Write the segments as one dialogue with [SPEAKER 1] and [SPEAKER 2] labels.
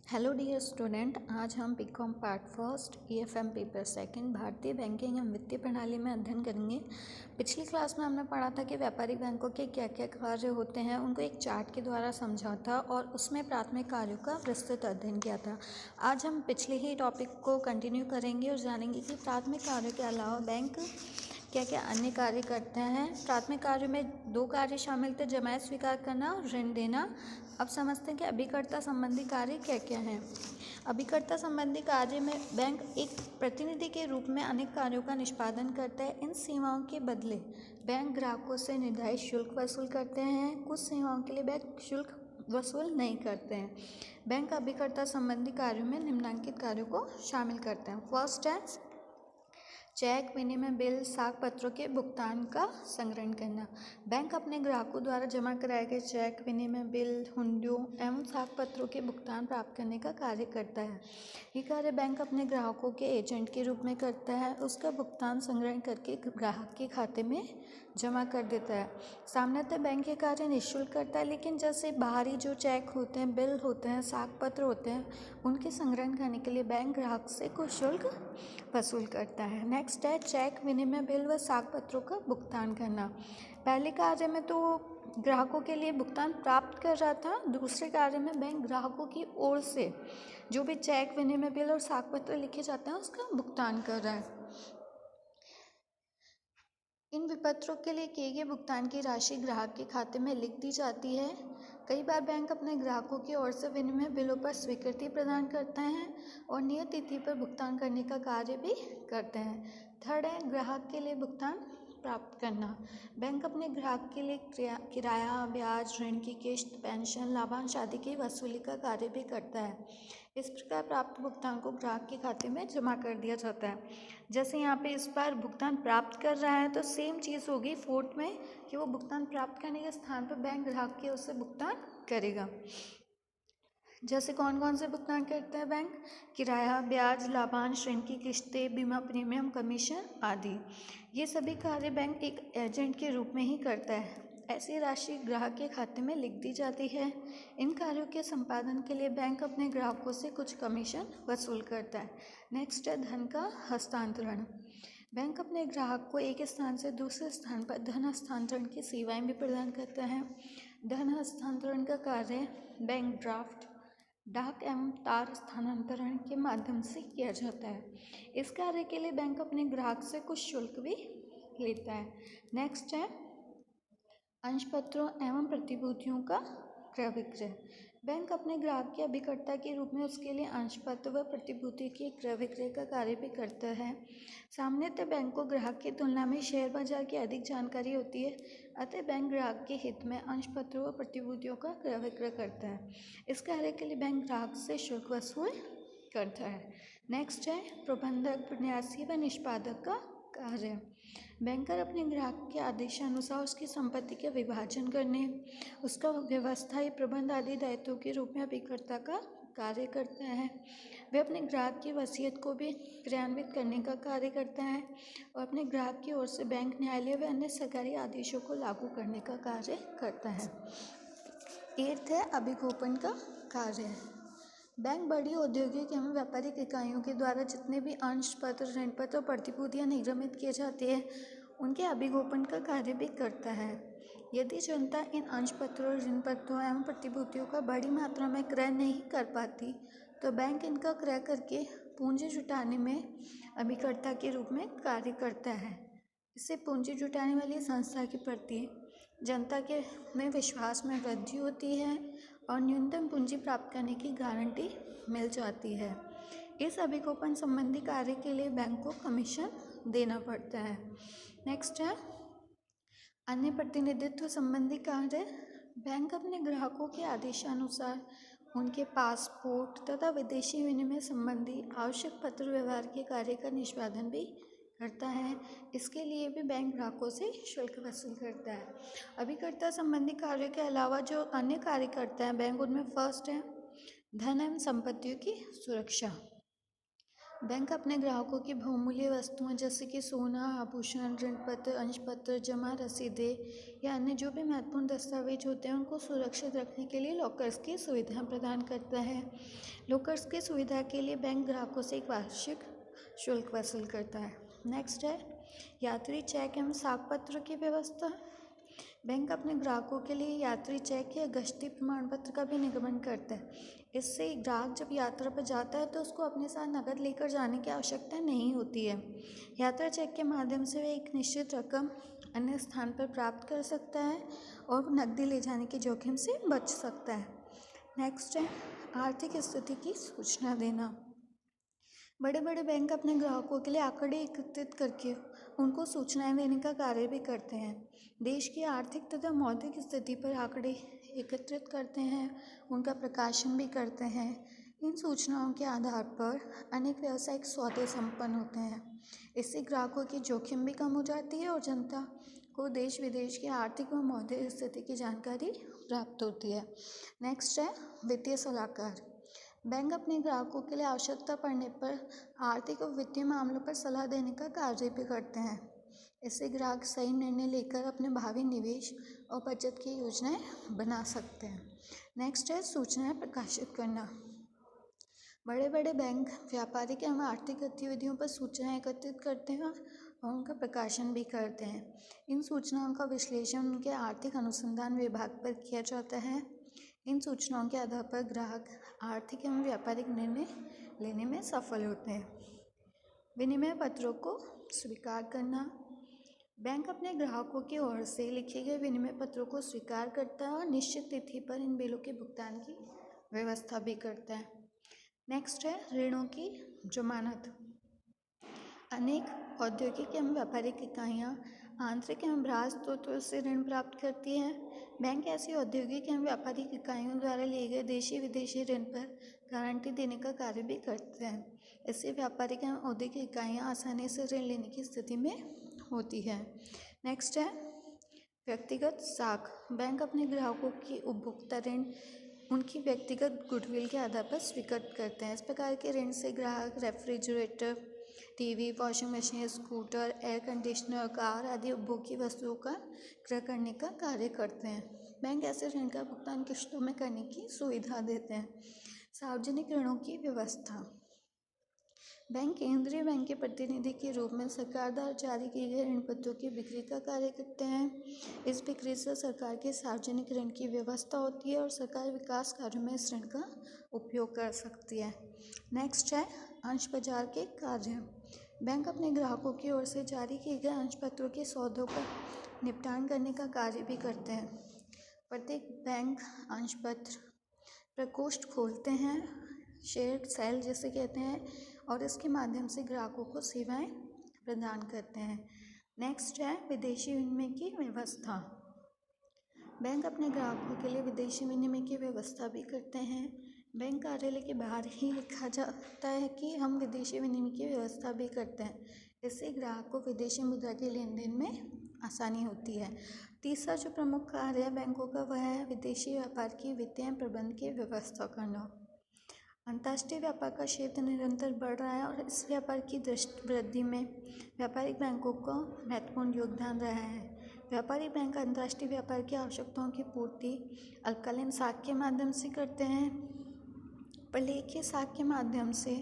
[SPEAKER 1] Hello dear student, आज हम BCom part first EFM paper second भारतीय बैंकिंग एवं वित्तीय प्रणाली में अध्ययन करेंगे। पिछली क्लास में हमने पढ़ा था कि व्यापारिक बैंकों के क्या क्या कार्य होते हैं, उनको एक चार्ट के द्वारा समझा था और उसमें प्राथमिक कार्यों का विस्तृत अध्ययन किया था। आज हम पिछले ही टॉपिक को कंटिन्यू करेंगे और जानेंगे कि प्राथमिक कार्यों के अलावा बैंक क्या क्या अन्य कार्य करते हैं। प्राथमिक कार्य में दो कार्य शामिल थे, जमायत स्वीकार करना और ऋण देना। अब समझते हैं कि अभिकर्ता संबंधी कार्य क्या क्या हैं। अभिकर्ता संबंधी कार्य में बैंक एक प्रतिनिधि के रूप में अनेक कार्यों का निष्पादन करता है। इन सेवाओं के बदले बैंक ग्राहकों से निर्धारित शुल्क वसूल करते हैं। कुछ सेवाओं के लिए बैंक शुल्क वसूल नहीं करते हैं। बैंक अभिकर्ता संबंधी कार्यों में निम्नलिखित कार्यों को शामिल करते हैं। फर्स्ट है चेक, विनिमय बिल, साख पत्रों के भुगतान का संग्रहण करना। बैंक अपने ग्राहकों द्वारा जमा कराए गए चेक, विनिमय बिल, हुंडियों एवं साख पत्रों के भुगतान प्राप्त करने का कार्य करता है। ये कार्य बैंक अपने ग्राहकों के एजेंट के रूप में करता है। उसका भुगतान संग्रहण करके ग्राहक के खाते में जमा कर देता है। सामान्यतः बैंक ये कार्य निःशुल्क करता है, लेकिन जैसे बाहरी जो चेक होते हैं, बिल होते हैं, साख पत्र होते हैं, उनके संग्रहण करने के लिए बैंक ग्राहक से कुछ शुल्क वसूल करता है। नेक्स्ट है चेक, विनिमय बिल व साख पत्रों का भुगतान करना। पहले कार्य में तो ग्राहकों के लिए भुगतान प्राप्त कर रहा था, दूसरे कार्य में बैंक ग्राहकों की ओर से जो भी चेक, विनिमय बिल और साख पत्र लिखे जाते हैं उसका भुगतान कर रहा है। इन विपत्रों के लिए किए गए भुगतान की राशि ग्राहक के खाते में लिख दी जाती है। कई बार बैंक अपने ग्राहकों की ओर से विनिमय बिलों पर स्वीकृति प्रदान करते हैं और नियत तिथि पर भुगतान करने का कार्य भी करते हैं। थर्ड है ग्राहक के लिए भुगतान प्राप्त करना। बैंक अपने ग्राहक के लिए किराया, ब्याज, ऋण की किश्त, पेंशन, लाभांश आदि की वसूली का कार्य भी करता है। इस प्रकार प्राप्त भुगतान को ग्राहक के खाते में जमा कर दिया जाता है। जैसे यहाँ पे इस बार भुगतान प्राप्त कर रहा है तो सेम चीज़ होगी फोर्थ में कि वो भुगतान प्राप्त करने के स्थान पर बैंक ग्राहक के उससे भुगतान करेगा। जैसे कौन कौन से भुगतान करते हैं बैंक? किराया, ब्याज, लाभांश, ऋण की किश्तें, बीमा प्रीमियम, कमीशन आदि। ये सभी कार्य बैंक एक एजेंट के रूप में ही करता है। ऐसी राशि ग्राहक के खाते में लिख दी जाती है। इन कार्यों के संपादन के लिए बैंक अपने ग्राहकों से कुछ कमीशन वसूल करता है। नेक्स्ट है धन का हस्तांतरण। बैंक अपने ग्राहक को एक स्थान से दूसरे स्थान पर धन हस्तांतरण की सेवाएं भी प्रदान करता है। धन हस्तांतरण का कार्य बैंक ड्राफ्ट, डाक एवं तार स्थानांतरण के माध्यम से किया जाता है। इस कार्य के लिए बैंक अपने ग्राहक से कुछ शुल्क भी लेता है। नेक्स्ट है अंश पत्रों एवं प्रतिभूतियों का क्रय विक्रय। बैंक अपने ग्राहक के अभिकर्ता के रूप में उसके लिए अंश पत्र व प्रतिभूति के क्रय विक्रय का कार्य भी करता है। सामान्यतः बैंक को ग्राहक की तुलना में शेयर बाजार की अधिक जानकारी होती है, अतः बैंक ग्राहक के हित में अंश पत्रों व प्रतिभूतियों का क्रय विक्रय करता है। इस कार्य के लिए बैंक ग्राहक से शुल्क वसूल करता है। नेक्स्ट है प्रबंधक, विन्यासी व निष्पादक का कार्य। बैंकर अपने ग्राहक के आदेशानुसार उसकी संपत्ति के विभाजन करने, उसका व्यवस्थाई प्रबंध आदि दायित्वों के रूप में अभिकर्ता का कार्य करता है। वे अपने ग्राहक की वसीयत को भी क्रियान्वित करने का कार्य करता है और अपने ग्राहक की ओर से बैंक, न्यायालय व अन्य सरकारी आदेशों को लागू करने का कार्य करता है। एट्थ है अभिगोपन का कार्य। बैंक बड़ी औद्योगिक एवं व्यापारिक इकाइयों के द्वारा जितने भी अंश पत्र, ऋण पत्र और प्रतिभूतियाँ निर्गमित किए जाते हैं उनके अभिगोपन का कार्य भी करता है। यदि जनता इन अंश पत्रों, ऋण पत्रों एवं प्रतिभूतियों का बड़ी मात्रा में क्रय नहीं कर पाती तो बैंक इनका क्रय करके पूंजी जुटाने में अभिकर्ता के रूप में कार्य करता है। इससे पूंजी जुटाने वाली संस्था के प्रति जनता के में विश्वास में वृद्धि होती है और न्यूनतम पूंजी प्राप्त करने की गारंटी मिल जाती है। इस अभिगोपन संबंधी कार्य के लिए बैंक को कमीशन देना पड़ता है। नेक्स्ट है अन्य प्रतिनिधित्व संबंधी कार्य। बैंक अपने ग्राहकों के आदेशानुसार उनके पासपोर्ट तथा विदेशी विनिमय संबंधी आवश्यक पत्र व्यवहार के कार्य का निष्पादन भी करता है। इसके लिए भी बैंक ग्राहकों से शुल्क वसूल करता है। अभिकर्ता संबंधी कार्यों के अलावा जो अन्य कार्य करता है बैंक, उनमें फर्स्ट है धन एवं संपत्तियों की सुरक्षा। बैंक अपने ग्राहकों की बहुमूल्य वस्तुएं जैसे कि सोना, आभूषण, ऋण पत्र, अंश पत्र, जमा रसीदें या अन्य जो भी महत्वपूर्ण दस्तावेज होते हैं उनको सुरक्षित रखने के लिए लॉकर्स की सुविधा प्रदान करता है। लॉकर्स की सुविधा के लिए बैंक ग्राहकों से एक वार्षिक शुल्क वसूल करता है। नेक्स्ट है यात्री चेक एवं साख पत्र की व्यवस्था। बैंक अपने ग्राहकों के लिए यात्री चेक या गश्ती प्रमाण पत्र का भी निगमन करता है। इससे ग्राहक जब यात्रा पर जाता है तो उसको अपने साथ नकद लेकर जाने की आवश्यकता नहीं होती है। यात्रा चेक के माध्यम से वह एक निश्चित रकम अन्य स्थान पर प्राप्त कर सकता है और नकदी ले जाने के जोखिम से बच सकता है। नेक्स्ट है आर्थिक स्थिति की सूचना देना। बड़े बड़े बैंक अपने ग्राहकों के लिए आंकड़े एकत्रित करके उनको सूचनाएं देने का कार्य भी करते हैं। देश की आर्थिक तथा मौद्रिक स्थिति पर आंकड़े एकत्रित करते हैं, उनका प्रकाशन भी करते हैं। इन सूचनाओं के आधार पर अनेक व्यावसायिक सौदे संपन्न होते हैं। इससे ग्राहकों की जोखिम भी कम हो जाती है और जनता को देश विदेश की आर्थिक व मौद्रिक स्थिति की जानकारी प्राप्त होती है। नेक्स्ट है वित्तीय सलाहकार। बैंक अपने ग्राहकों के लिए आवश्यकता पड़ने पर आर्थिक और वित्तीय मामलों पर सलाह देने का कार्य भी करते हैं। इससे ग्राहक सही निर्णय लेकर अपने भावी निवेश और बचत की योजनाएं बना सकते हैं। नेक्स्ट है सूचनाएं प्रकाशित करना। बड़े बड़े बैंक व्यापारिक एवं आर्थिक गतिविधियों पर सूचनाएं एकत्रित करते हैं और उनका प्रकाशन भी करते हैं। इन सूचनाओं का विश्लेषण उनके आर्थिक अनुसंधान विभाग पर किया जाता है। इन सूचनाओं के आधार पर ग्राहक आर्थिक एवं व्यापारिक निर्णय लेने में सफल होते हैं। विनिमय पत्रों को स्वीकार करना। बैंक अपने ग्राहकों की ओर से लिखे गए विनिमय पत्रों को स्वीकार करता है और निश्चित तिथि पर इन बिलों के भुगतान की व्यवस्था भी करता है। नेक्स्ट है ऋणों की जमानत। अनेक औद्योगिक एवं व्यापारिक इकाइयाँ आंतरिक एवं बाह्य स्रोतों से ऋण प्राप्त करती हैं। बैंक ऐसी औद्योगिक एवं व्यापारिक इकाइयों द्वारा लिए गए देशी विदेशी ऋण पर गारंटी देने का कार्य भी करते हैं। इससे व्यापारिक एवं औद्योगिक इकाइयाँ आसानी से ऋण लेने की स्थिति में होती है। नेक्स्ट है व्यक्तिगत साख। बैंक अपने ग्राहकों की उपभोक्ता ऋण उनकी व्यक्तिगत गुडविल के आधार पर स्वीकृत करते हैं। इस प्रकार के ऋण से ग्राहक refrigerator, TV, washing machine, scooter, air conditioner, car आदि उपभोग्य वस्तुओं का क्रय करने का कार्य करते हैं। बैंक ऐसे ऋण का भुगतान किश्तों में करने की सुविधा देते हैं। सार्वजनिक ऋणों की व्यवस्था। बैंक केंद्रीय बैंक के प्रतिनिधि के रूप में सरकार द्वारा जारी किए गए ऋण पत्रों की बिक्री का कार्य करते हैं। इस बिक्री से सरकार के सार्वजनिक ऋण की व्यवस्था होती है और सरकार विकास कार्यों में इस ऋण का उपयोग कर सकती है। नेक्स्ट है अंश बाजार के कार्य। बैंक अपने ग्राहकों की ओर से जारी किए गए अंश पत्रों के सौदों का निपटान करने का कार्य भी करते हैं। प्रत्येक बैंक अंश पत्र प्रकोष्ठ खोलते हैं, शेयर सेल जिसे कहते हैं, और इसके माध्यम से ग्राहकों को सेवाएं प्रदान करते हैं। नेक्स्ट है विदेशी विनिमय की व्यवस्था। बैंक अपने ग्राहकों के लिए विदेशी विनिमय की व्यवस्था भी करते हैं। बैंक कार्यालय के बाहर ही लिखा जाता है कि हम विदेशी विनिमय की व्यवस्था भी करते हैं। इससे ग्राहक को विदेशी मुद्रा के लेन देन में आसानी होती है। तीसरा जो प्रमुख कार्य है बैंकों का वह है विदेशी व्यापार की वित्तीय प्रबंध की व्यवस्था करना। अंतर्राष्ट्रीय व्यापार का क्षेत्र निरंतर बढ़ रहा है और इस व्यापार की वृद्धि में व्यापारिक बैंकों का महत्वपूर्ण योगदान रहा है। व्यापारिक बैंक अंतर्राष्ट्रीय व्यापार की आवश्यकताओं की पूर्ति अल्पकालीन साख के माध्यम से करते हैं। प्रलेखीय साख के माध्यम से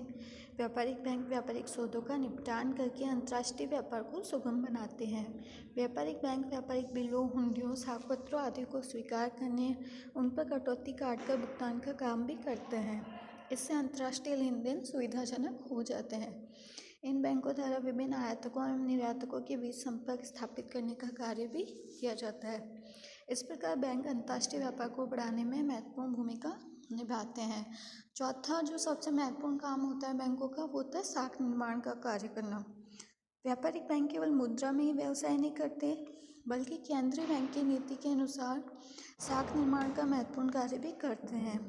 [SPEAKER 1] व्यापारिक बैंक व्यापारिक सौदों का निपटान करके अंतर्राष्ट्रीय व्यापार को सुगम बनाते हैं। व्यापारिक बैंक व्यापारिक बिलों, हुंडियों, साख पत्रों आदि को स्वीकार करने, उन पर कटौती काटकर भुगतान का काम भी करते हैं। इससे अंतर्राष्ट्रीय लेन देन सुविधाजनक हो जाते हैं। इन बैंकों द्वारा विभिन्न आयातकों एवं निर्यातकों के बीच संपर्क स्थापित करने का कार्य भी किया जाता है। इस प्रकार बैंक अंतर्राष्ट्रीय व्यापार को बढ़ाने में महत्वपूर्ण भूमिका निभाते हैं। चौथा जो सबसे महत्वपूर्ण काम होता है बैंकों का वो होता है साख निर्माण का कार्य करना। व्यापारिक बैंक केवल मुद्रा में ही व्यवसाय नहीं करते बल्कि केंद्रीय बैंक की नीति के अनुसार साख निर्माण का महत्वपूर्ण कार्य भी करते हैं।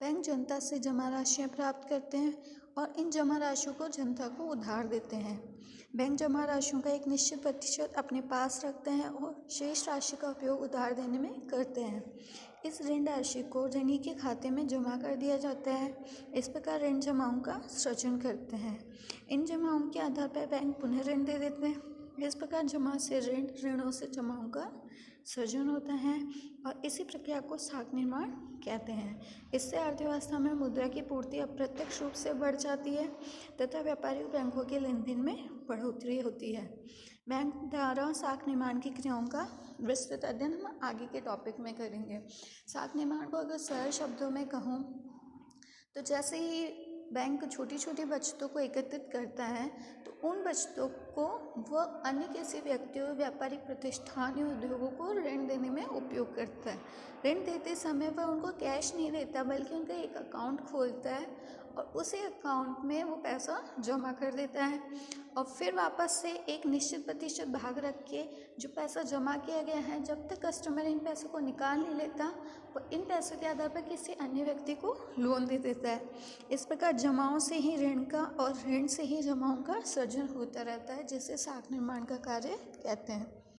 [SPEAKER 1] बैंक जनता से जमा राशियाँ प्राप्त करते हैं और इन जमा राशियों को जनता को उधार देते हैं। बैंक जमा राशियों का एक निश्चित प्रतिशत अपने पास रखते हैं और शेष राशि का उपयोग उधार देने में करते हैं। इस ऋण राशि को ऋणी के खाते में जमा कर दिया जाता है। इस प्रकार ऋण जमाओं का सृजन करते हैं। इन जमाओं के आधार पर बैंक पुनः ऋण दे देते हैं। इस प्रकार जमा से ऋण, ऋणों से जमाओं का सृजन होता है और इसी प्रक्रिया को साख निर्माण कहते हैं। इससे अर्थव्यवस्था में मुद्रा की पूर्ति अप्रत्यक्ष रूप से बढ़ जाती है तथा व्यापारिक बैंकों के लेन देन में बढ़ोतरी होती है। बैंक द्वारा साख निर्माण की क्रियाओं का विस्तृत अध्ययन हम आगे के टॉपिक में करेंगे। साख निर्माण को अगर सरल शब्दों में कहूँ तो जैसे ही बैंक छोटी छोटी बचतों को एकत्रित करता है तो उन बचतों को वह अन्य किसी व्यक्तियों, व्यापारिक प्रतिष्ठान या उद्योगों को ऋण देने में उपयोग करता है। ऋण देते समय वह उनको कैश नहीं देता बल्कि उनका एक अकाउंट खोलता है और उसी अकाउंट में वो पैसा जमा कर देता है और फिर वापस से एक निश्चित प्रतिशत भाग रख के जो पैसा जमा किया गया है, जब तक कस्टमर इन पैसों को निकाल नहीं लेता वो इन पैसों के आधार पर किसी अन्य व्यक्ति को लोन दे देता है। इस प्रकार जमाओं से ही ऋण का और ऋण से ही जमाओं का सृजन होता रहता है, जिसे साख निर्माण का कार्य कहते हैं।